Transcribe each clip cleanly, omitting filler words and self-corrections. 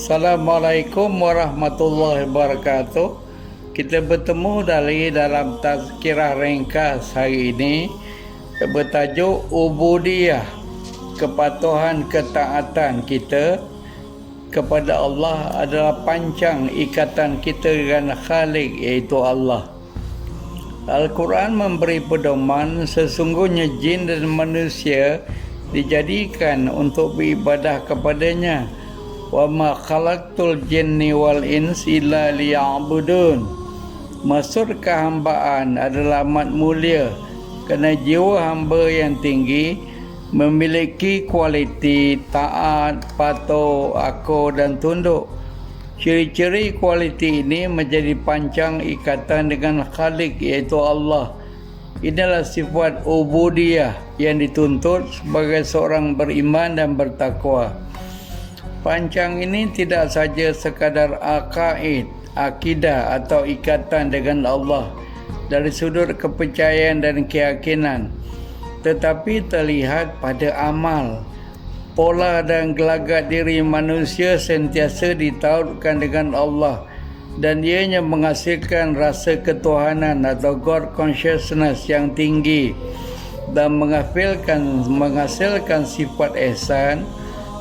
Assalamualaikum warahmatullahi wabarakatuh. Kita bertemu dalam tazkirah ringkas hari ini bertajuk Ubudiyah, kepatuhan ketaatan kita kepada Allah adalah pancang ikatan kita dengan Khalik, iaitu Allah. Al-Quran memberi pedoman sesungguhnya jin dan manusia dijadikan untuk beribadah kepadanya. Wa ma khalaqtul jinni wal insi illa liya'budun. Maksud kehambaan adalah amat mulia kerana jiwa hamba yang tinggi memiliki kualiti taat, patuh, akur dan tunduk. Ciri-ciri kualiti ini menjadi pancang ikatan dengan Khalik, iaitu Allah. Inilah sifat ubudiyah yang dituntut sebagai seorang beriman dan bertakwa. Pancang ini tidak saja sekadar akaid, akidah atau ikatan dengan Allah dari sudut kepercayaan dan keyakinan, tetapi terlihat pada amal. Pola dan gelagat diri manusia sentiasa ditautkan dengan Allah dan ianya menghasilkan rasa ketuhanan atau God consciousness yang tinggi dan menghasilkan sifat ihsan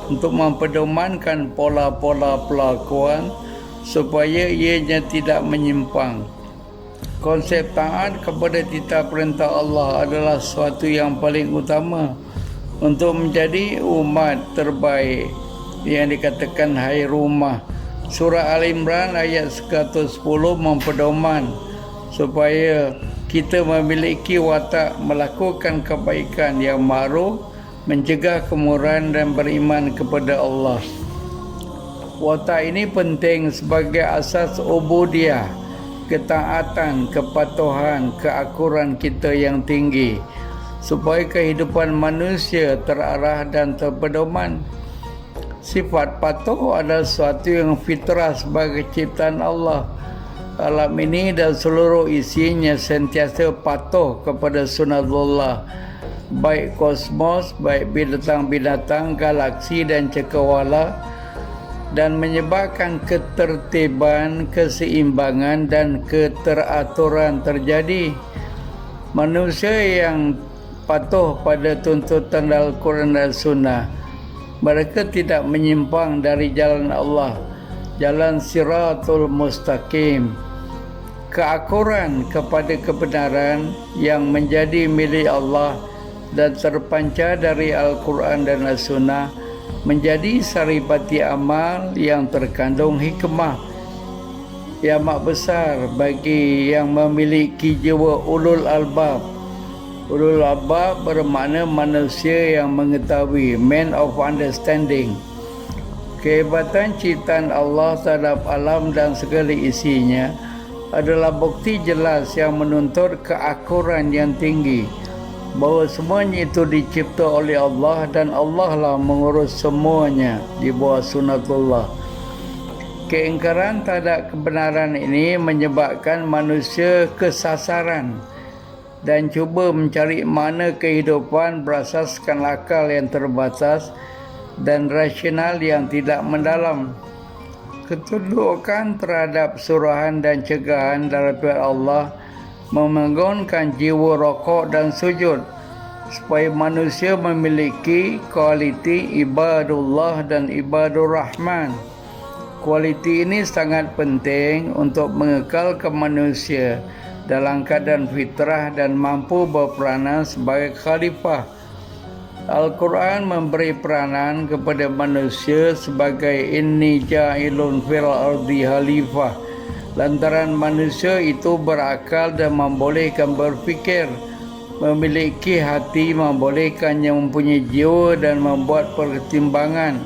untuk mempedomankan pola-pola pelakuan supaya ianya tidak menyimpang. Konsep taat kepada titah perintah Allah adalah sesuatu yang paling utama untuk menjadi umat terbaik yang dikatakan hai rumah. Surah Al-Imran ayat 110 mempedoman supaya kita memiliki watak melakukan kebaikan yang ma'ruf, mencegah kemurahan dan beriman kepada Allah. Watak ini penting sebagai asas ubudiyah, ketaatan, kepatuhan, keakuran kita yang tinggi, supaya kehidupan manusia terarah dan terpedoman. Sifat patuh adalah sesuatu yang fitrah sebagai ciptaan Allah. Alam ini dan seluruh isinya sentiasa patuh kepada sunatullah, baik kosmos, baik binatang-binatang, galaksi dan cakrawala, dan menyebabkan ketertiban, keseimbangan dan keteraturan terjadi. Manusia yang patuh pada tuntutan Al-Quran dan Sunnah, mereka tidak menyimpang dari jalan Allah, jalan siratul mustaqim. Keakuran kepada kebenaran yang menjadi milik Allah dan terpancar dari Al-Quran dan As-Sunnah menjadi saripati amal yang terkandung hikmah yang amat besar bagi yang memiliki jiwa ulul albab. Ulul albab bermakna manusia yang mengetahui, man of understanding. Kehebatan ciptaan Allah terhadap alam dan segala isinya adalah bukti jelas yang menuntut keakuran yang tinggi, bahawa semuanya itu dicipta oleh Allah dan Allah lah mengurus semuanya di bawah sunatullah. Keingkaran terhadap kebenaran ini menyebabkan manusia kesasaran dan cuba mencari makna kehidupan berasaskan akal yang terbatas dan rasional yang tidak mendalam. Ketundukan terhadap suruhan dan cegahan daripada Allah membangunkan jiwa rokok dan sujud supaya manusia memiliki kualiti ibadullah dan ibadur rahman. Kualiti ini sangat penting untuk mengekalkan manusia dalam keadaan fitrah dan mampu berperanan sebagai khalifah. Al-Quran memberi peranan kepada manusia sebagai inni ja'ilun fil ardi khalifah, lantaran manusia itu berakal dan membolehkan berfikir, memiliki hati, membolehkannya mempunyai jiwa dan membuat pertimbangan,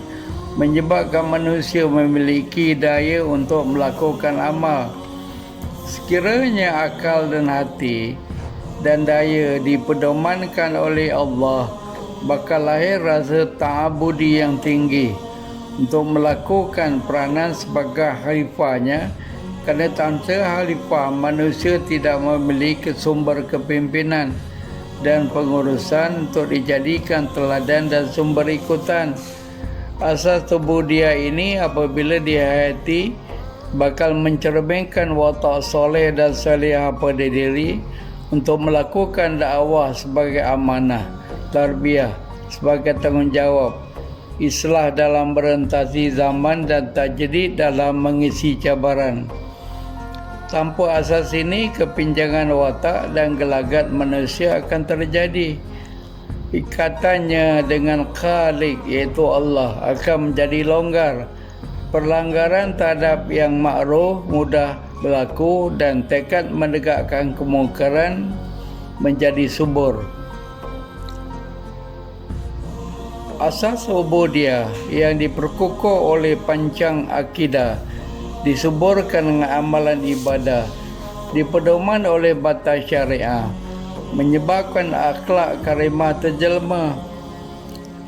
menyebabkan manusia memiliki daya untuk melakukan amal. Sekiranya akal dan hati dan daya dipedomankan oleh Allah, bakal lahir rasa ta'abudi yang tinggi untuk melakukan peranan sebagai khalifahnya, kerana tanpa khalifah manusia tidak memiliki sumber kepimpinan dan pengurusan untuk dijadikan teladan dan sumber ikutan. Asas ubudiyah ini apabila dihayati bakal mencerminkan watak soleh dan salihah pada diri untuk melakukan dakwah sebagai amanah, tarbiyah sebagai tanggungjawab, islah dalam berentasi zaman dan tajdid dalam mengisi cabaran. Tanpa asas ini, kepinjangan watak dan gelagat manusia akan terjadi. Ikatannya dengan Khalik iaitu Allah akan menjadi longgar. Perlanggaran terhadap yang makruh mudah berlaku dan tekad menegakkan kemungkaran menjadi subur. Asas ubudiyah yang diperkukuh oleh pancang akidah disuburkan dengan amalan ibadah, dipedoman oleh batas syariah, menyebabkan akhlak karimah terjelma.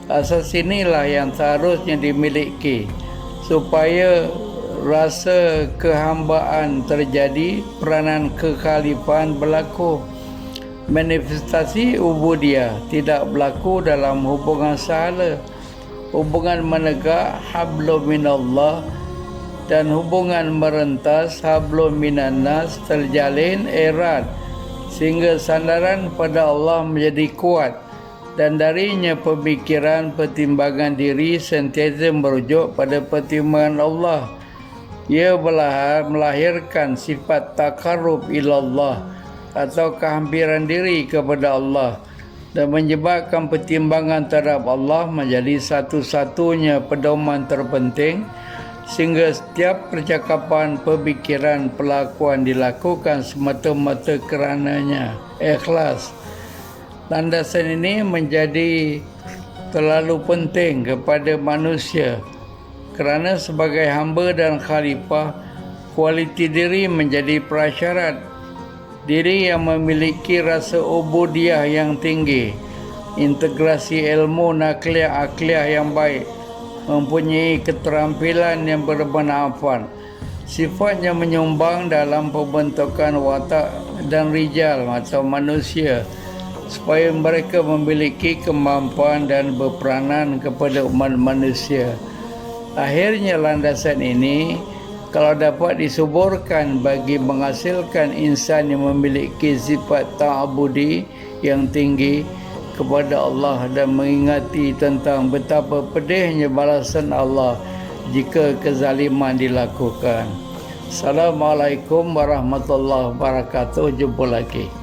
Asas inilah yang seharusnya dimiliki supaya rasa kehambaan terjadi, peranan kekhalifahan berlaku. Manifestasi ubudiyah tidak berlaku dalam hubungan sahala, hubungan menegak hablum minallah dan hubungan merentas hablum minannas terjalin erat sehingga sandaran pada Allah menjadi kuat dan darinya pemikiran pertimbangan diri sentiasa merujuk pada pertimbangan Allah. Ia melahirkan sifat takarrub ilallah atau kehampiran diri kepada Allah dan menyebabkan pertimbangan terhadap Allah menjadi satu-satunya pedoman terpenting sehingga setiap percakapan, pemikiran, perlakuan dilakukan semata-mata kerananya ikhlas. Landasan ini menjadi terlalu penting kepada manusia kerana sebagai hamba dan khalifah, kualiti diri menjadi prasyarat. Diri yang memiliki rasa ubudiyah yang tinggi, integrasi ilmu nakliah-akliah yang baik, mempunyai keterampilan yang bermanfaat, sifatnya menyumbang dalam pembentukan watak dan rijal atau manusia supaya mereka memiliki kemampuan dan berperanan kepada umat manusia. Akhirnya landasan ini kalau dapat disuburkan bagi menghasilkan insan yang memiliki sifat ta'abudi yang tinggi kepada Allah dan mengingati tentang betapa pedihnya balasan Allah jika kezaliman dilakukan. Assalamualaikum warahmatullahi wabarakatuh. Jumpa lagi.